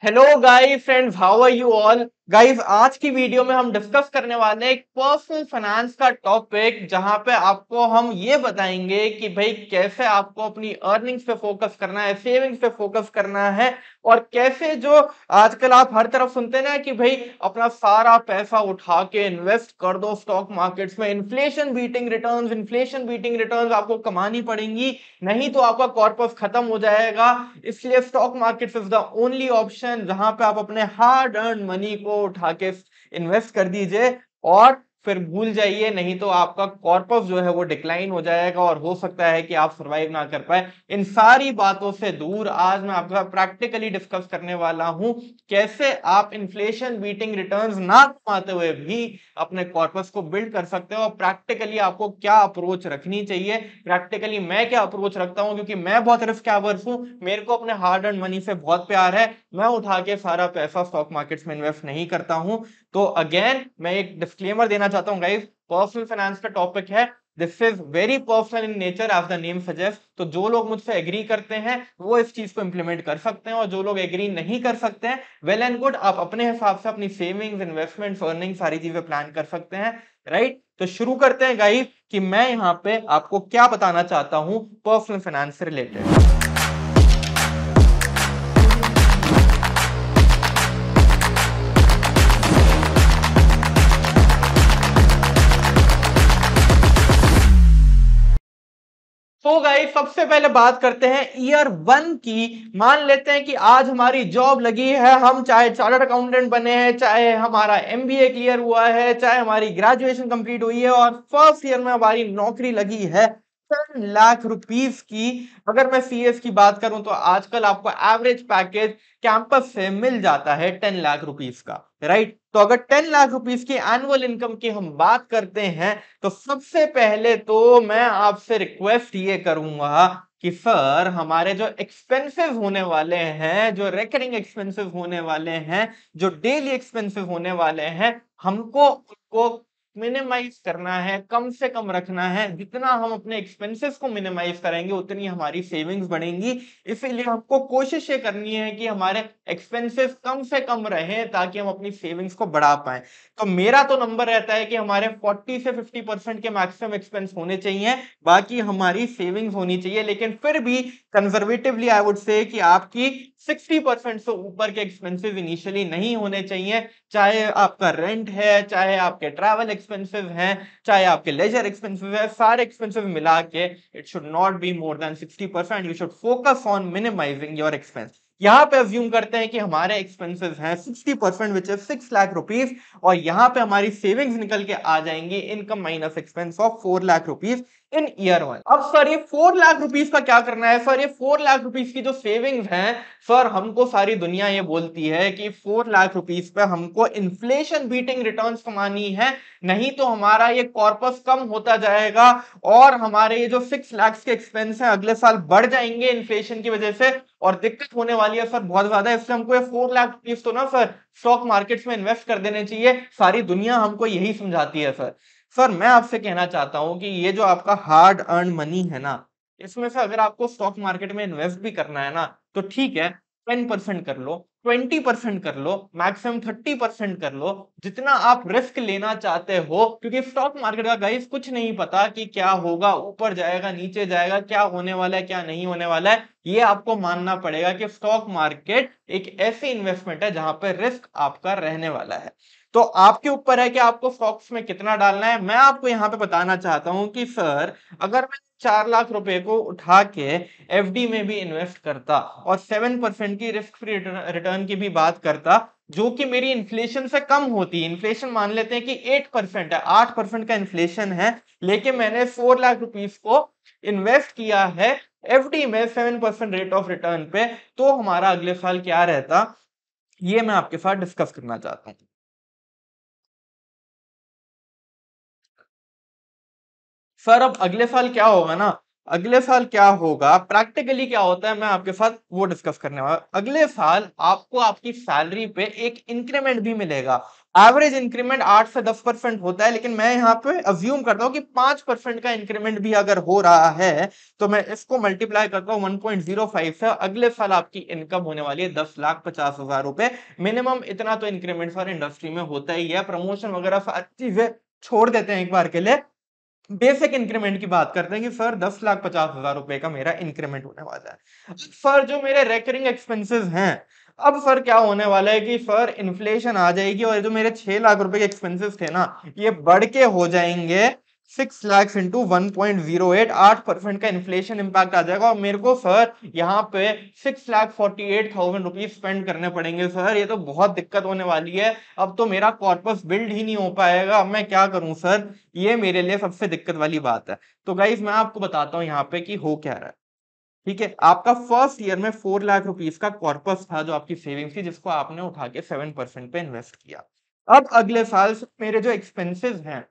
Hello guys friends, how are you all guys. आज की video में हम डिस्कस करने वाले हैं एक पर्सनल फाइनेंस का टॉपिक, जहां पे आपको हम ये बताएंगे कि भाई कैसे आपको अपनी अर्निंग्स पे फोकस करना है, सेविंग्स पे फोकस करना है, और कैसे जो आजकल आप हर तरफ सुनते हैं ना कि भाई अपना सारा पैसा उठा के इन्वेस्ट कर दो स्टॉक मार्केट्स में, इन्फ्लेशन बीटिंग रिटर्न्स आपको कमानी पड़ेंगी, नहीं तो आपका कॉर्पस खत्म हो जाएगा। इसलिए stock market is the only option जहां पे आप अपने हार्ड अर्न मनी को उठा के इन्वेस्ट कर दीजिए, और फिर भूल जाइए, नहीं तो आपका कॉर्पस जो है वो डिक्लाइन हो जाएगा और हो सकता है कि आप सरवाइव ना कर पाए। इन सारी बातों से दूर आज मैं आपका प्रैक्टिकली डिस्कस करने वाला हूं कैसे आप इन्फ्लेशन बीटिंग रिटर्न्स ना कमाते हुए भी अपने कॉर्पस को बिल्ड कर सकते हो, और प्रैक्टिकली आपको क्या अप्रोच रखनी चाहिए। प्रैक्टिकली मैं क्या अप्रोच रखता हूं, क्योंकि मैं बहुत रिस्क एवर्स हूं, मेरे को अपने हार्ड अर्न मनी से बहुत प्यार है, मैं उठा के सारा पैसा स्टॉक मार्केट्स में इन्वेस्ट नहीं करता हूं। तो अगेन मैं एक डिस्क्लेमर देना चाहता हूं गाइस, पर्सनल फाइनेंस का टॉपिक है, this is very personal in nature as the name suggest. तो जो लोग मुझसे एग्री करते हैं वो इस चीज को इंप्लीमेंट कर सकते हैं, और जो लोग एग्री नहीं कर सकते हैं, वेल एंड गुड, आप अपने हिसाब से अपनी सेविंग्स, इन्वेस्टमेंट्स, अर्निंग सारी चीजें प्लान कर सकते हैं, राइट। तो शुरू करते हैं गाइस कि मैं यहाँ पे आपको क्या बताना चाहता हूं पर्सनल फाइनेंस से रिलेटेड। तो गाइस सबसे पहले बात करते हैं ईयर वन की। मान लेते हैं कि आज हमारी जॉब लगी है, हम चाहे चार्टर्ड अकाउंटेंट बने हैं, चाहे हमारा एमबीए क्लियर हुआ है, चाहे हमारी ग्रेजुएशन कंप्लीट हुई है, और फर्स्ट ईयर में हमारी नौकरी लगी है 10 लाख रुपीस की। अगर मैं सीएस की बात करूं तो आजकल आपको एवरेज पैकेज कैंपस से मिल जाता है 10 लाख रुपीस का, राइट। तो अगर 10 लाख रुपीस की एनुअल इनकम की हम बात करते हैं, तो सबसे पहले तो मैं आपसे रिक्वेस्ट ये करूंगा कि सर, हमारे जो एक्सपेंसेस होने वाले हैं, जो रेकरिंग एक्सपेंसेस होने वाले हैं, जो डेली एक्सपेंसेस होने वाले हैं, हमको उनको मिनिमाइज करना है, कम से कम रखना है। जितना हम अपने एक्सपेंसेस को मिनिमाइज करेंगे उतनी हमारी सेविंग्स बढ़ेंगी। इसीलिए हमको कोशिश ये करनी है कि हमारे एक्सपेंसेस कम से कम रहे, ताकि हम अपनी सेविंग्स को बढ़ा पाए। तो मेरा तो नंबर रहता है कि हमारे 40 से 50% के मैक्सिमम एक्सपेंस होने चाहिए, बाकी हमारी सेविंग्स होनी चाहिए। लेकिन फिर भी कंजर्वेटिवली आई वुड से कि आपकी 60% से ऊपर के एक्सपेंसेस इनिशियली नहीं होने चाहिए। चाहे आपका रेंट है, चाहे आपके ट्रैवल एक्सपेंसेस हैं, चाहे आपके लेजर एक्सपेंसेस है, सारे एक्सपेंसेस मिला के it should not be more than 60%। You should focus on minimising your expense. यहां पे अज्यूम करते हैं कि हमारे एक्सपेंसेस हैं 60%, विच इज 6 लाख रुपीस, और यहां पे हमारी सेविंग्स निकल के आ जाएंगी income minus expense of 4 lakh rupees in year one. अब सर, ये 4 लाख रुपीस का क्या करना है? सर, ये 4 लाख रुपीस की जो सेविंग्स हैं, सर हमको सारी दुनिया ये बोलती है कि 4 लाख रुपीस पे हमको इन्फ्लेशन बीटिंग रिटर्न्स कमानी है, नहीं तो हमारा ये कॉर्पस कम होता जाएगा, और हमारे ये जो 6 लाख के एक्सपेंस हैं अगले साल बढ़ जाएंगे इन्फ्लेशन की वजह से, और दिक्कत होने वाली है सर बहुत ज्यादा। इसलिए हमको ये 4 लाख रुपीस तो ना सर स्टॉक मार्केट्स में इन्वेस्ट कर देने चाहिए। सारी दुनिया हमको यही समझाती है सर। सर, मैं आपसे कहना चाहता हूं कि ये जो आपका हार्ड अर्न मनी है ना, इसमें से अगर आपको स्टॉक मार्केट में इन्वेस्ट भी करना है ना, तो ठीक है, 10% कर लो, 20% कर लो, मैक्सिमम 30% कर लो, जितना आप रिस्क लेना चाहते हो। क्योंकि स्टॉक मार्केट का गाइस कुछ नहीं पता कि क्या होगा, ऊपर जाएगा नीचे जाएगा, क्या होने वाला है क्या नहीं होने वाला है। ये आपको मानना पड़ेगा कि स्टॉक मार्केट एक ऐसी इन्वेस्टमेंट है जहां पर रिस्क आपका रहने वाला है। तो आपके ऊपर है कि आपको स्टॉक्स में कितना डालना है। मैं आपको यहां पे बताना चाहता हूं कि सर, अगर मैं 4 लाख रुपए को उठा के एफडी में भी इन्वेस्ट करता, और 7% की रिस्क फ्री रिटर्न की भी बात करता, जो कि मेरी इन्फ्लेशन से कम होती, इन्फ्लेशन मान लेते हैं कि 8% है, 8% का इन्फ्लेशन है, लेकिन मैंने 4 लाख रुपीस को इन्वेस्ट किया है एफडी में 7% रेट ऑफ रिटर्न पे, तो हमारा अगले साल क्या रहता, ये मैं आपके साथ डिस्कस करना चाहता हूं। सर, अब अगले साल क्या होगा ना, अगले साल क्या होगा, प्रैक्टिकली क्या होता है, मैं आपके साथ वो डिस्कस करने वाला। अगले साल आपको आपकी सैलरी पे एक इंक्रीमेंट भी मिलेगा। एवरेज इंक्रीमेंट 8 से 10% होता है, लेकिन मैं यहाँ पे अज्यूम करता हूँ कि 5% का इंक्रीमेंट भी अगर हो रहा है तो मैं इसको मल्टीप्लाई करता हूँ 1.05 से। अगले साल आपकी इनकम होने वाली है 10,50,000 रुपए। मिनिमम इतना तो इंक्रीमेंट हर इंडस्ट्री में होता ही है। प्रमोशन वगैरह सारी चीजें छोड़ देते हैं एक बार के लिए, बेसिक इंक्रीमेंट की बात करते हैं कि सर 10,50,000 रुपए का मेरा इंक्रीमेंट होने वाला है। सर जो मेरे रेकरिंग एक्सपेंसेस हैं, अब सर क्या होने वाला है कि सर इन्फ्लेशन आ जाएगी और जो मेरे 6 लाख रुपए के एक्सपेंसेस थे ना, ये बढ़ के हो जाएंगे 6 लाख इंटू 1.08। 8% का इन्फ्लेशन इंपैक्ट आ जाएगा और मेरे को सर यहाँ पे 6,48,000 रुपीज स्पेंड करने पड़ेंगे। सर ये तो बहुत दिक्कत होने वाली है, अब तो मेरा कॉर्पस बिल्ड ही नहीं हो पाएगा, अब मैं क्या करूं सर। ये मेरे लिए सबसे दिक्कत वाली बात है। तो गाइस मैं आपको बताता हूं यहाँ पे कि हो क्या रहा है। ठीक है, आपका फर्स्ट ईयर में 4 लाख रुपीस का कॉर्पस था जो आपकी सेविंग्स थी, जिसको आपने उठा के 7% पे इन्वेस्ट किया। अब अगले साल से मेरे जो एक्सपेंसेस हैं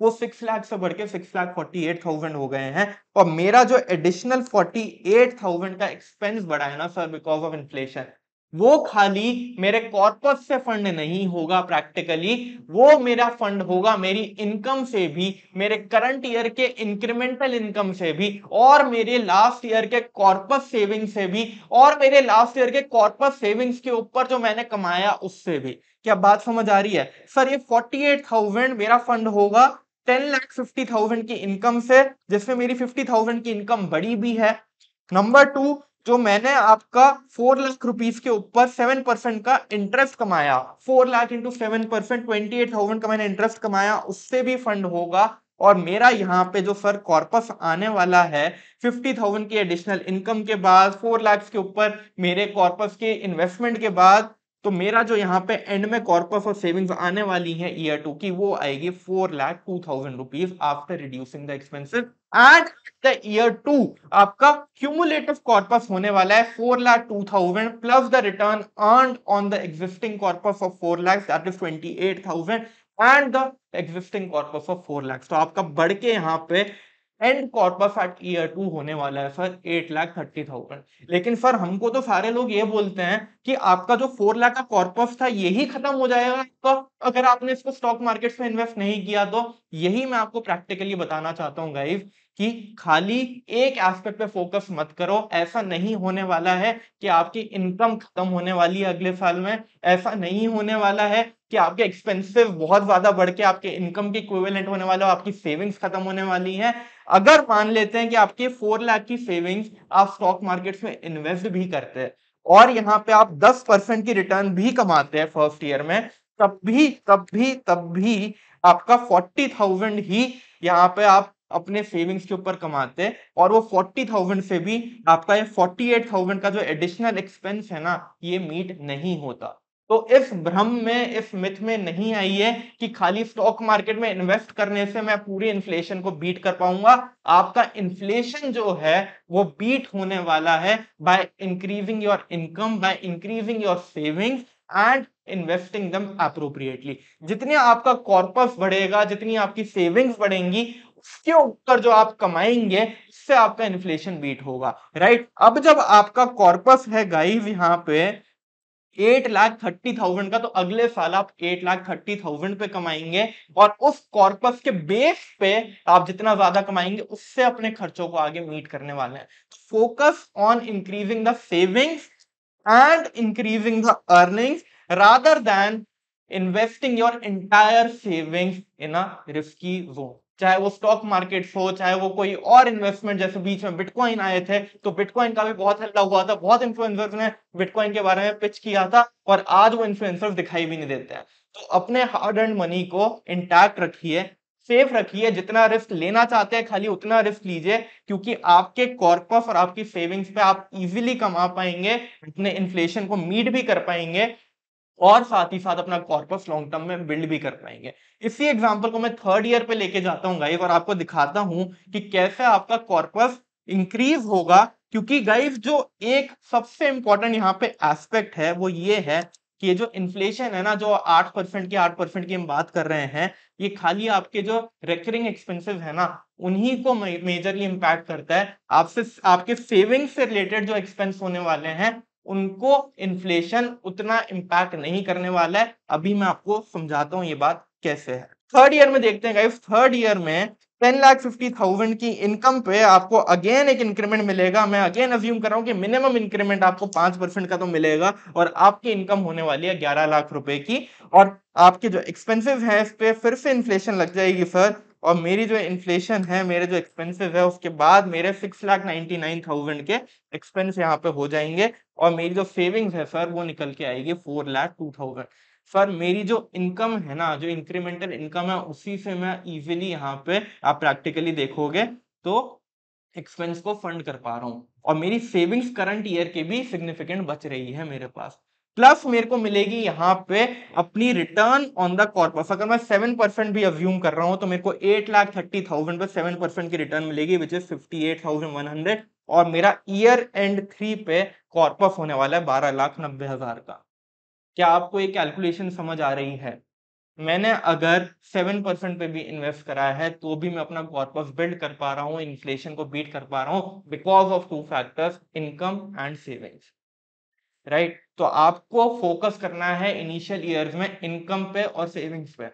वो 6 लाख से बढ़ के 6,48,000 हो गए हैं, और मेरा जो एडिशनल 48,000 का एक्सपेंस बढ़ा है ना सर बिकॉज ऑफ इन्फ्लेशन, वो खाली मेरे कॉर्पस से फंड नहीं होगा। प्रैक्टिकली वो मेरा फंड होगा मेरी इनकम से भी, मेरे करंट ईयर के इंक्रीमेंटल इनकम से भी, और मेरे लास्ट ईयर के कॉर्पस सेविंग से भी, और मेरे लास्ट ईयर के कॉर्पस सेविंग्स के ऊपर जो मैंने कमाया उससे भी। क्या बात समझ आ रही है सर? ये 48,000 मेरा फंड होगा 10,50,000 की इनकम से, जिसमें मेरी 50,000 की इनकम बड़ी भी है। नंबर टू, जो मैंने आपका 4 लाख रुपीस के ऊपर 7% का इंटरेस्ट कमाया, 4 लाख इंटू 7%, 28,000 का मैंने इंटरेस्ट कमाया, उससे भी फंड होगा। और मेरा यहाँ पे जो सर कॉर्पस आने वाला है 50,000 की एडिशनल इनकम के बाद, 4 लाख के ऊपर मेरे कॉर्पस के इन्वेस्टमेंट के बाद, तो मेरा जो यहाँ पे एंड में कॉर्पस और सेविंग्स आने वाली है ईयर 2 की, वो आएगी 4,02,000 rupees after reducing the expenses. And the year 2 आपका क्यूमुलेटिव कॉर्पस होने वाला है 4,02,000 plus the return earned on the existing corpus of 4 lakh, that is 28,000 and the existing corpus of 4 lakh. तो आपका बढ़ के यहाँ पे एंड कॉर्पस एट ईयर 2 होने वाला है सर 8,30,000। लेकिन सर हमको तो सारे लोग ये बोलते हैं कि आपका जो 4 लाख का कॉर्पस था यही खत्म हो जाएगा आपका अगर आपने इसको स्टॉक मार्केट में इन्वेस्ट नहीं किया तो। यही मैं आपको प्रैक्टिकली बताना चाहता हूं गाइस कि खाली एक एस्पेक्ट पे फोकस मत करो। ऐसा नहीं होने वाला है कि आपकी इनकम खत्म होने वाली है अगले साल में। ऐसा नहीं होने वाला है कि आपके एक्सपेंसेस बहुत ज्यादा बढ़ के आपके इनकम के इक्विवेलेंट होने वाला, आपकी सेविंग्स खत्म होने वाली है। अगर मान लेते हैं कि आपके 4 लाख की सेविंग्स आप स्टॉक मार्केट्स में इन्वेस्ट भी करते हैं और यहाँ पे आप 10% की रिटर्न भी कमाते हैं फर्स्ट ईयर में, तब भी आपका 40,000 ही यहाँ पे आप अपने सेविंग्स के ऊपर कमाते हैं, और वो 40,000 से भी आपका ये 48,000 का जो एडिशनल एक्सपेंस है ना, ये मीट नहीं होता। तो इस भ्रम में, इस मिथ में नहीं आइए कि खाली स्टॉक मार्केट में इन्वेस्ट करने से मैं पूरी इन्फ्लेशन को बीट कर पाऊंगा। आपका इन्फ्लेशन जो है वो बीट होने वाला है by increasing your income, by increasing your savings and investing them appropriately. जितनी आपका कॉर्पस बढ़ेगा, जितनी आपकी सेविंग्स बढ़ेंगी, उसके ऊपर जो आप कमाएंगे उससे आपका इन्फ्लेशन बीट होगा। राइट, अब जब आपका कॉर्पस है गाइस यहाँ पे 8,30,000 का, तो अगले साल आप 8,30,000 पे कमाएंगे, और उस कॉर्पस के बेस पे आप जितना ज्यादा कमाएंगे उससे अपने खर्चों को आगे मीट करने वाले हैं। Focus on increasing the savings and increasing the earnings rather than investing your entire savings in a risky zone। चाहे वो स्टॉक मार्केट हो, चाहे वो कोई और इन्वेस्टमेंट, जैसे बीच में बिटकॉइन आए थे तो बिटकॉइन का भी बहुत हल्ला हुआ था, बहुत इन्फ्लुएंसर्स ने बिटकॉइन के बारे में पिच किया था, और आज वो इन्फ्लुएंसर्स दिखाई भी नहीं देते हैं। तो अपने हार्ड एंड मनी को इंटैक्ट रखिए, सेफ रखिए। जितना रिस्क लेना चाहते हैं खाली उतना रिस्क लीजिए, क्योंकि आपके कॉर्पस और आपकी सेविंग्स पे आप इजीली कमा पाएंगे, अपने इन्फ्लेशन को मीट भी कर पाएंगे, और साथ ही साथ अपना कॉर्पस लॉन्ग टर्म में बिल्ड भी कर पाएंगे। इसी एग्जांपल को मैं थर्ड ईयर पे लेके जाता हूं गाइस, और आपको दिखाता हूं कि कैसे आपका कॉर्पस इंक्रीज होगा। क्योंकि गाइस जो एक सबसे इंपॉर्टेंट यहाँ पे एस्पेक्ट है वो ये है कि ये जो इन्फ्लेशन है ना, जो 8% की हम बात कर रहे हैं, ये खाली आपके जो रिकरिंग एक्सपेंसेस है ना, उन्हीं को मेजरली इम्पैक्ट करता है। आपसे आपके सेविंग्स से रिलेटेड जो एक्सपेंस होने वाले हैं, उनको इन्फ्लेशन उतना इम्पैक्ट नहीं करने वाला है। अभी मैं आपको समझाता हूँ ये बात कैसे है। थर्ड ईयर में देखते हैं गाइस, थर्ड ईयर में 10,50,000 की इनकम पे आपको अगेन एक इंक्रीमेंट मिलेगा। मैं अगेन अज्यूम कर रहा हूं कि मिनिमम इंक्रीमेंट आपको 5% का तो मिलेगा, और आपकी इनकम होने वाली है 11 लाख रुपए की। और आपके जो एक्सपेंसेस हैं, इस पे फिर से इन्फ्लेशन लग जाएगी सर, और मेरी जो इन्फ्लेशन है, मेरे जो एक्सपेंसेस है, उसके बाद मेरे 6,99,000 के एक्सपेंस यहाँ पे हो जाएंगे, और मेरी जो सेविंग्स है सर, वो निकल के आएगी 4,02,000। सर मेरी जो इनकम है ना, जो इंक्रीमेंटल इनकम है, उसी से मैं इजीली यहाँ पे, आप प्रैक्टिकली देखोगे तो एक्सपेंस को फंड कर पा रहा हूँ, और मेरी सेविंग्स करंट ईयर की भी सिग्निफिकेंट बच रही है मेरे पास। प्लस मेरे को मिलेगी यहाँ पे अपनी रिटर्न ऑन द कॉर्पस। अगर मैं 7% भी अज्यूम कर रहा हूँ, तो मेरे को 8,30,000 पे 7% की रिटर्न मिलेगी, विच इज 58,100। और मेरा ईयर एंड 3 पे कॉर्पस होने वाला है 12,90,000 का। क्या आपको ये कैलकुलेशन समझ आ रही है? मैंने अगर 7% पे भी इन्वेस्ट करा है, तो भी मैं अपना कॉर्पस बिल्ड कर पा रहा हूँ, इन्फ्लेशन को बीट कर पा रहा हूँ, because of two factors, income and savings. Right? तो आपको फोकस करना है इनिशियल ईयर्स में इनकम पे और सेविंग्स पे।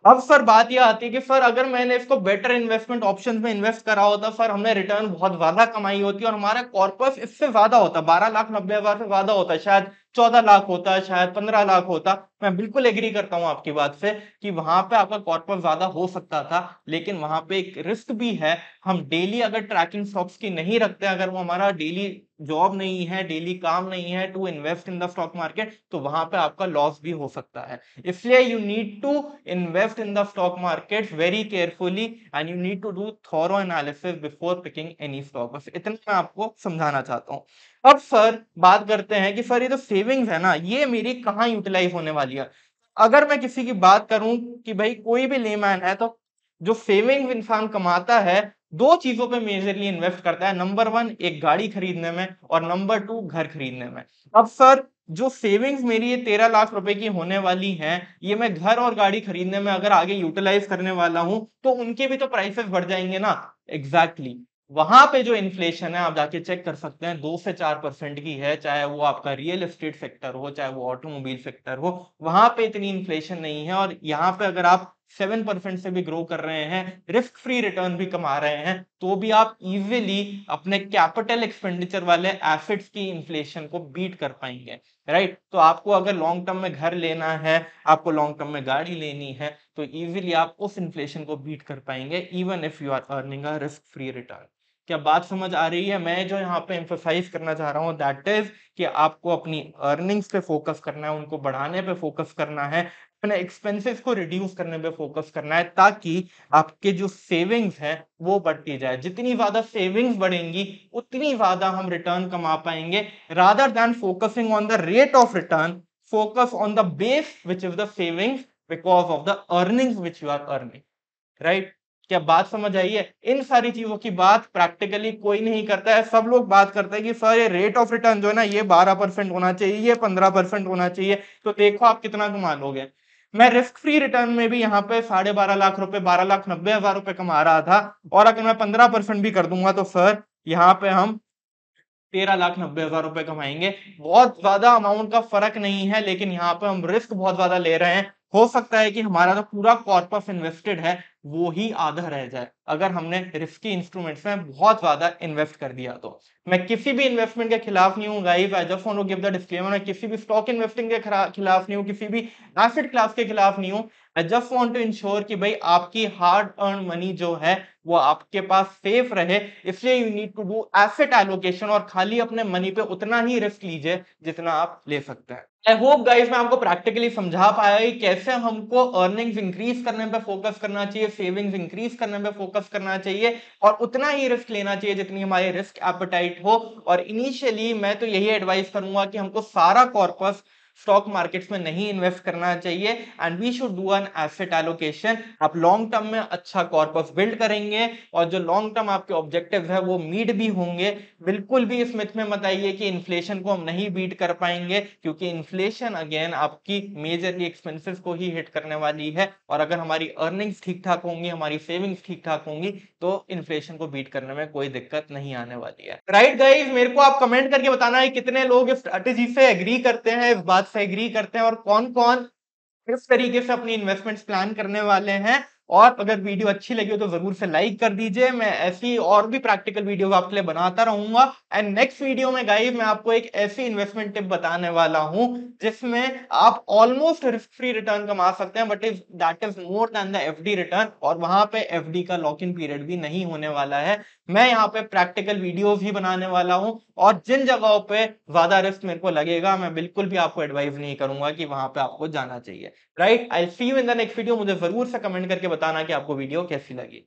अब सर बात यह आती है कि सर अगर मैंने इसको बेटर इन्वेस्टमेंट ऑप्शंस में इन्वेस्ट करा होता, सर हमने रिटर्न बहुत ज्यादा कमाई होती और हमारा कॉर्पस इससे ज्यादा होता, 12,90,000 से ज्यादा होता, शायद 14 लाख होता, शायद 15 लाख होता। मैं बिल्कुल एग्री करता हूं आपकी बात से कि वहां पे आपका कॉर्पस ज्यादा हो सकता था, लेकिन वहां पे एक रिस्क भी है। हम डेली अगर ट्रैकिंग स्टॉक्स की नहीं रखते, अगर वो हमारा डेली जॉब नहीं है, डेली काम नहीं है to invest in the stock market, तो वहां पे आपका लॉस भी हो सकता है। इसलिए you need to invest in the stock markets very carefully and you need to do thorough analysis before picking any stock। बस इतना मैं आपको समझाना चाहता हूँ। अब सर बात करते हैं कि सर ये जो सेविंग्स है ना, ये मेरी कहाँ यूटिलाइज होने वाली है। अगर मैं किसी की बात करूं कि भाई कोई भी लेमैन है, तो जो सेविंग्स इंसान कमाता है, दो चीजों पे मेजरली इन्वेस्ट करता है। नंबर वन, एक गाड़ी खरीदने में, और नंबर टू, घर खरीदने में। अब सर जो सेविंग्स मेरी ये 13 लाख रुपए की होने वाली हैं, ये मैं घर और गाड़ी खरीदने में अगर आगे यूटिलाइज करने वाला हूं, तो उनके भी तो प्राइसेस बढ़ जाएंगे ना। एग्जैक्टली वहां पे जो इन्फ्लेशन है, आप जाके चेक कर सकते हैं, 2 से 4% की है। चाहे वो आपका रियल एस्टेट सेक्टर हो, चाहे वो ऑटोमोबाइल सेक्टर हो, वहां पे इतनी इन्फ्लेशन नहीं है। और यहाँ पे अगर आप 7% से भी ग्रो कर रहे हैं, रिस्क फ्री रिटर्न भी कमा रहे हैं, तो भी आप इजीली अपने कैपिटल एक्सपेंडिचर वाले एसेट्स की इन्फ्लेशन को बीट कर पाएंगे। राइट? तो आपको अगर लॉन्ग टर्म में घर लेना है, आपको लॉन्ग टर्म में गाड़ी लेनी है, तो इजीली आप उस इन्फ्लेशन को बीट कर पाएंगे, even if you are earning a risk free return. क्या बात समझ आ रही है? मैं जो यहाँ पे एम्फोसाइज करना चाह रहा हूँ, दैट इज कि आपको अपनी अर्निंग्स पे फोकस करना है, उनको बढ़ाने पे फोकस करना है, अपने एक्सपेंसेस को रिड्यूस करने पे फोकस करना है, ताकि आपके जो सेविंग्स है वो बढ़ती जाए। जितनी ज्यादा सेविंग्स बढ़ेंगी, उतनी ज्यादा हम रिटर्न कमा पाएंगे। rather than focusing on the rate of return, focus on the base which is the savings because of the earnings which you are earning। Right? क्या बात समझ आई है? इन सारी चीजों की बात प्रैक्टिकली कोई नहीं करता है। सब लोग बात करते हैं कि सर ये रेट ऑफ रिटर्न जो है ना, ये 12% होना चाहिए, ये 15% होना चाहिए, तो देखो आप कितना कमा लोगे। मैं रिस्क फ्री रिटर्न में भी यहाँ पे 12.5 लाख रुपए, 12,90,000 रुपए कमा रहा था, और अगर मैं 15% भी कर दूंगा, तो सर यहाँ पे हम 13,90,000 रुपए कमाएंगे। बहुत ज्यादा अमाउंट का फर्क नहीं है, लेकिन यहाँ पे हम रिस्क बहुत ज्यादा ले रहे हैं। हो सकता है कि हमारा जो पूरा कॉर्पस इन्वेस्टेड है, वो ही आधा रह जाए, अगर हमने रिस्की इंस्ट्रूमेंट्स में बहुत ज्यादा इन्वेस्ट कर दिया तो। मैं किसी भी इन्वेस्टमेंट के खिलाफ नहीं हूँ guys, I just want to give the disclaimer. मैं किसी भी स्टॉक इन्वेस्टिंग के खिलाफ नहीं हूँ, किसी भी एसेट क्लास के खिलाफ नहीं हूँ। I just want to ensure कि भाई आपकी हार्ड अर्न मनी जो है, वो आपके पास सेफ रहे। इसलिए you need to do asset allocation, और खाली अपने मनी पे उतना ही रिस्क लीजिए जितना आप ले सकते हैं। आई होप गाइस मैं आपको प्रैक्टिकली समझा पाया कि कैसे हमको अर्निंग्स इंक्रीज करने पे फोकस करना चाहिए, सेविंग्स इंक्रीज करने पे फोकस करना चाहिए, और उतना ही रिस्क लेना चाहिए जितनी हमारी रिस्क एपेटाइट हो। और इनिशियली मैं तो यही एडवाइस करूंगा कि हमको सारा कॉर्पस स्टॉक मार्केट्स में नहीं इन्वेस्ट करना चाहिए and we should do an asset allocation. आप लॉन्ग टर्म में अच्छा कॉर्पस बिल्ड करेंगे और जो लॉन्ग टर्म आपके ऑब्जेक्टिव्स है वो मीट भी होंगे। बिल्कुल भी इस मिथ में मत आइए कि इन्फ्लेशन को हम नहीं बीट कर पाएंगे, क्योंकि इन्फ्लेशन अगेन आपकी मेजरली एक्सपेंसेस को ही हिट करने वाली है और अगर हमारी अर्निंग्स ठीक ठाक होंगी, हमारी सेविंग्स ठीक ठाक होंगी तो इन्फ्लेशन को बीट करने में कोई दिक्कत नहीं आने वाली है। राइट गाइस, मेरे को आप कमेंट करके बताना है कितने लोग इस स्ट्रेटेजी से एग्री करते हैं, इस बात से एग्री करते हैं और कौन कौन किस तरीके से अपनी इन्वेस्टमेंट्स प्लान करने वाले हैं। और अगर वीडियो अच्छी लगी हो तो जरूर से लाइक कर दीजिए। मैं ऐसी और भी प्रैक्टिकल वीडियोस आपके लिए बनाता रहूंगा एंड नेक्स्ट वीडियो में गाइस मैं आपको एक ऐसी इन्वेस्टमेंट टिप बताने वाला हूं जिसमें आप ऑलमोस्ट रिस्क फ्री रिटर्न कमा सकते हैं, but is that is more than the FD return, और वहां पे एफडी का लॉक इन पीरियड भी नहीं होने वाला है। मैं यहाँ पे प्रैक्टिकल वीडियोस ही बनाने वाला हूं और जिन जगहों पे ज्यादा रिस्क मेरे को लगेगा मैं बिल्कुल भी आपको एडवाइस नहीं करूंगा कि वहां पे आपको जाना चाहिए। Right, I see you in the next video. मुझे जरूर से कमेंट करके बताना कि आपको वीडियो कैसी लगी।